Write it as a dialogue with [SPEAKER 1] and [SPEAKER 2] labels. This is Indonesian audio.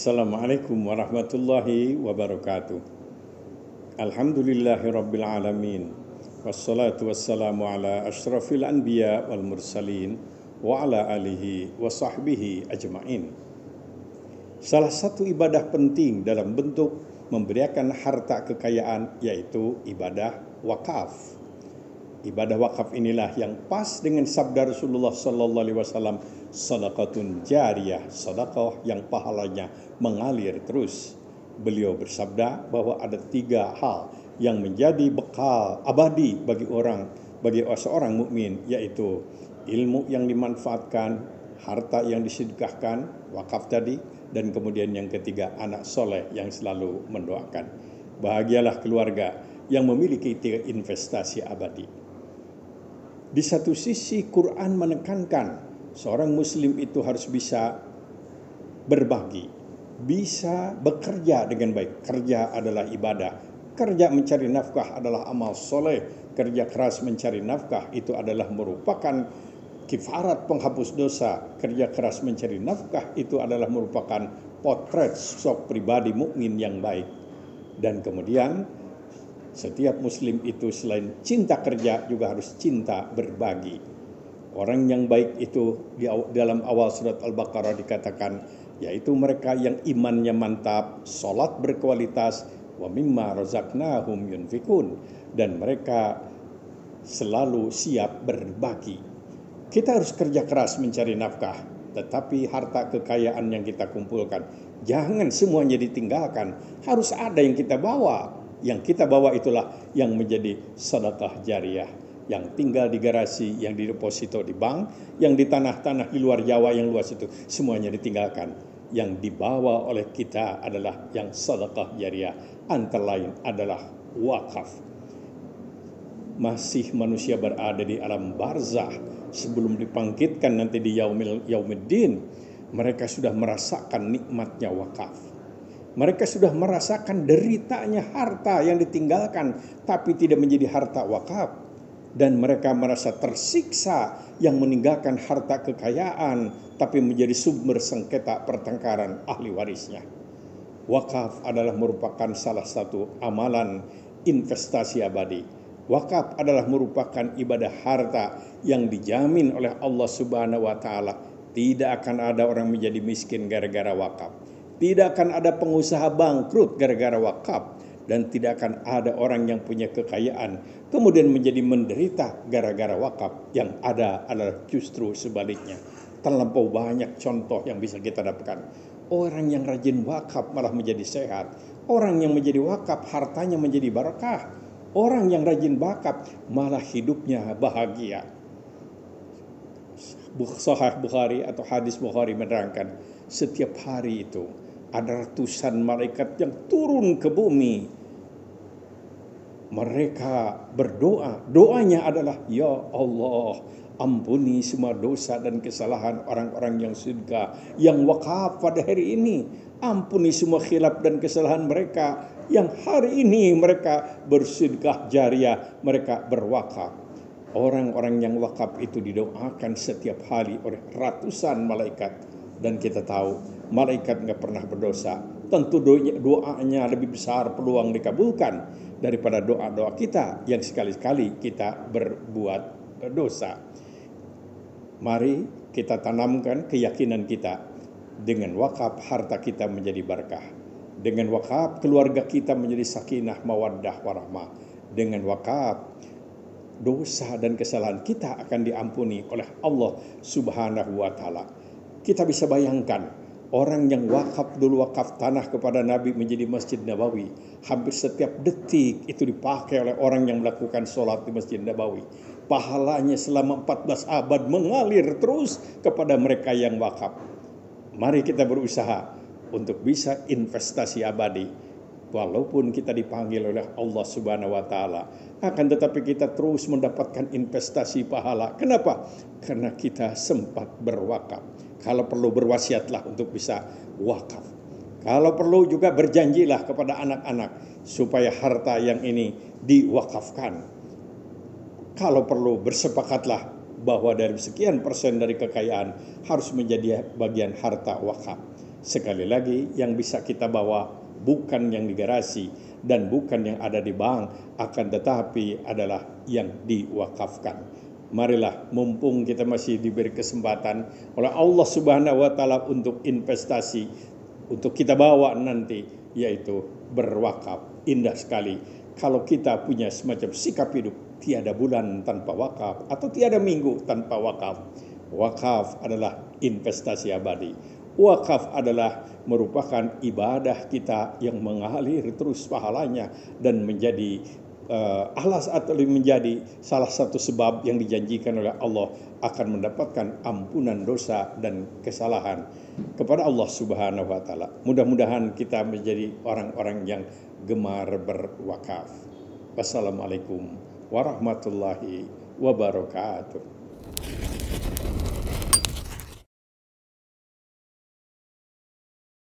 [SPEAKER 1] Assalamualaikum warahmatullahi wabarakatuh. Alhamdulillahi rabbil alamin. Wassalatu wassalamu ala ashrafil anbiya wal mursalin wa ala alihi wa sahbihi ajma'in. Salah satu ibadah penting dalam bentuk memberikan harta kekayaan yaitu ibadah wakaf. Ibadah wakaf inilah yang pas dengan sabda Rasulullah sallallahu alaihi wasallam, sadaqatun jariyah, sedekah yang pahalanya mengalir terus. Beliau bersabda bahwa ada 3 hal yang menjadi bekal abadi bagi seorang mukmin, yaitu ilmu yang dimanfaatkan, harta yang disedekahkan, wakaf tadi, dan kemudian yang ketiga anak soleh yang selalu mendoakan. Bahagialah keluarga yang memiliki 3 investasi abadi. Di satu sisi Quran menekankan seorang muslim itu harus bisa berbagi, bisa bekerja dengan baik. Kerja adalah ibadah, kerja mencari nafkah adalah amal soleh, kerja keras mencari nafkah itu adalah merupakan kifarat penghapus dosa. Kerja keras mencari nafkah itu adalah merupakan potret sosok pribadi mukmin yang baik. Dan kemudian setiap muslim itu selain cinta kerja juga harus cinta berbagi. Orang yang baik itu dalam awal surat Al-Baqarah dikatakan yaitu mereka yang imannya mantap, salat berkualitas, wa mimma razaqnahum yunfikun, dan mereka selalu siap berbagi. Kita harus kerja keras mencari nafkah, tetapi harta kekayaan yang kita kumpulkan jangan semuanya ditinggalkan, harus ada yang kita bawa. Yang kita bawa itulah yang menjadi sedekah jariyah, yang tinggal di garasi, yang di deposito di bank, yang di tanah-tanah di luar Jawa yang luas itu semuanya ditinggalkan. Yang dibawa oleh kita adalah yang sedekah jariyah, antara lain adalah wakaf. Masih manusia berada di alam barzah sebelum dibangkitkan nanti di yaumiddin, mereka sudah merasakan nikmatnya wakaf. Mereka sudah merasakan deritanya harta yang ditinggalkan tapi tidak menjadi harta wakaf. Dan mereka merasa tersiksa yang meninggalkan harta kekayaan tapi menjadi sumber sengketa pertengkaran ahli warisnya. Wakaf adalah merupakan salah satu amalan investasi abadi. Wakaf adalah merupakan ibadah harta yang dijamin oleh Allah Subhanahu wa taala. Tidak akan ada orang menjadi miskin gara-gara wakaf. Tidak akan ada pengusaha bangkrut gara-gara wakaf, dan tidak akan ada orang yang punya kekayaan kemudian menjadi menderita gara-gara wakaf. Yang ada adalah justru sebaliknya. Terlampau banyak contoh yang bisa kita dapatkan. Orang yang rajin wakaf malah menjadi sehat. Orang yang menjadi wakaf hartanya menjadi barakah. Orang yang rajin wakaf malah hidupnya bahagia. Sahih Bukhari atau hadis Bukhari menerangkan setiap hari itu ada ratusan malaikat yang turun ke bumi. Mereka berdoa. Doanya adalah, ya Allah, ampuni semua dosa dan kesalahan orang-orang yang sedekah, yang wakaf pada hari ini. Ampuni semua khilaf dan kesalahan mereka yang hari ini mereka bersedekah jariyah, mereka berwakaf. Orang-orang yang wakaf itu didoakan setiap hari oleh ratusan malaikat. Dan kita tahu malaikat nggak pernah berdosa. Tentu doanya lebih besar peluang dikabulkan daripada doa-doa kita yang sekali-kali kita berbuat dosa. Mari kita tanamkan keyakinan kita. Dengan wakaf harta kita menjadi berkah. Dengan wakaf keluarga kita menjadi sakinah mawaddah warahmah. Dengan wakaf dosa dan kesalahan kita akan diampuni oleh Allah Subhanahu wa taala. Kita bisa bayangkan orang yang wakaf tanah kepada Nabi menjadi Masjid Nabawi. Hampir setiap detik itu dipakai oleh orang yang melakukan sholat di Masjid Nabawi. Pahalanya selama 14 abad mengalir terus kepada mereka yang wakaf. Mari kita berusaha untuk bisa investasi abadi. Walaupun kita dipanggil oleh Allah Subhanahu wa taala, akan tetapi kita terus mendapatkan investasi pahala. Kenapa? Karena kita sempat berwakaf. Kalau perlu berwasiatlah untuk bisa wakaf. Kalau perlu juga berjanjilah kepada anak-anak supaya harta yang ini diwakafkan. Kalau perlu bersepakatlah bahwa dari sekian persen dari kekayaan harus menjadi bagian harta wakaf. Sekali lagi, yang bisa kita bawa bukan yang di garasi dan bukan yang ada di bank, akan tetapi adalah yang diwakafkan. Marilah, mumpung kita masih diberi kesempatan oleh Allah Subhanahu wa Ta'ala untuk investasi, untuk kita bawa nanti, yaitu berwakaf. Indah sekali kalau kita punya semacam sikap hidup, tiada bulan tanpa wakaf atau tiada minggu tanpa wakaf. Wakaf adalah investasi abadi. Wakaf adalah merupakan ibadah kita yang mengalir terus pahalanya dan menjadi alas atau menjadi salah satu sebab yang dijanjikan oleh Allah akan mendapatkan ampunan dosa dan kesalahan kepada Allah Subhanahu wa Ta'ala. Mudah-mudahan kita menjadi orang-orang yang gemar berwakaf. Wassalamualaikum warahmatullahi wabarakatuh.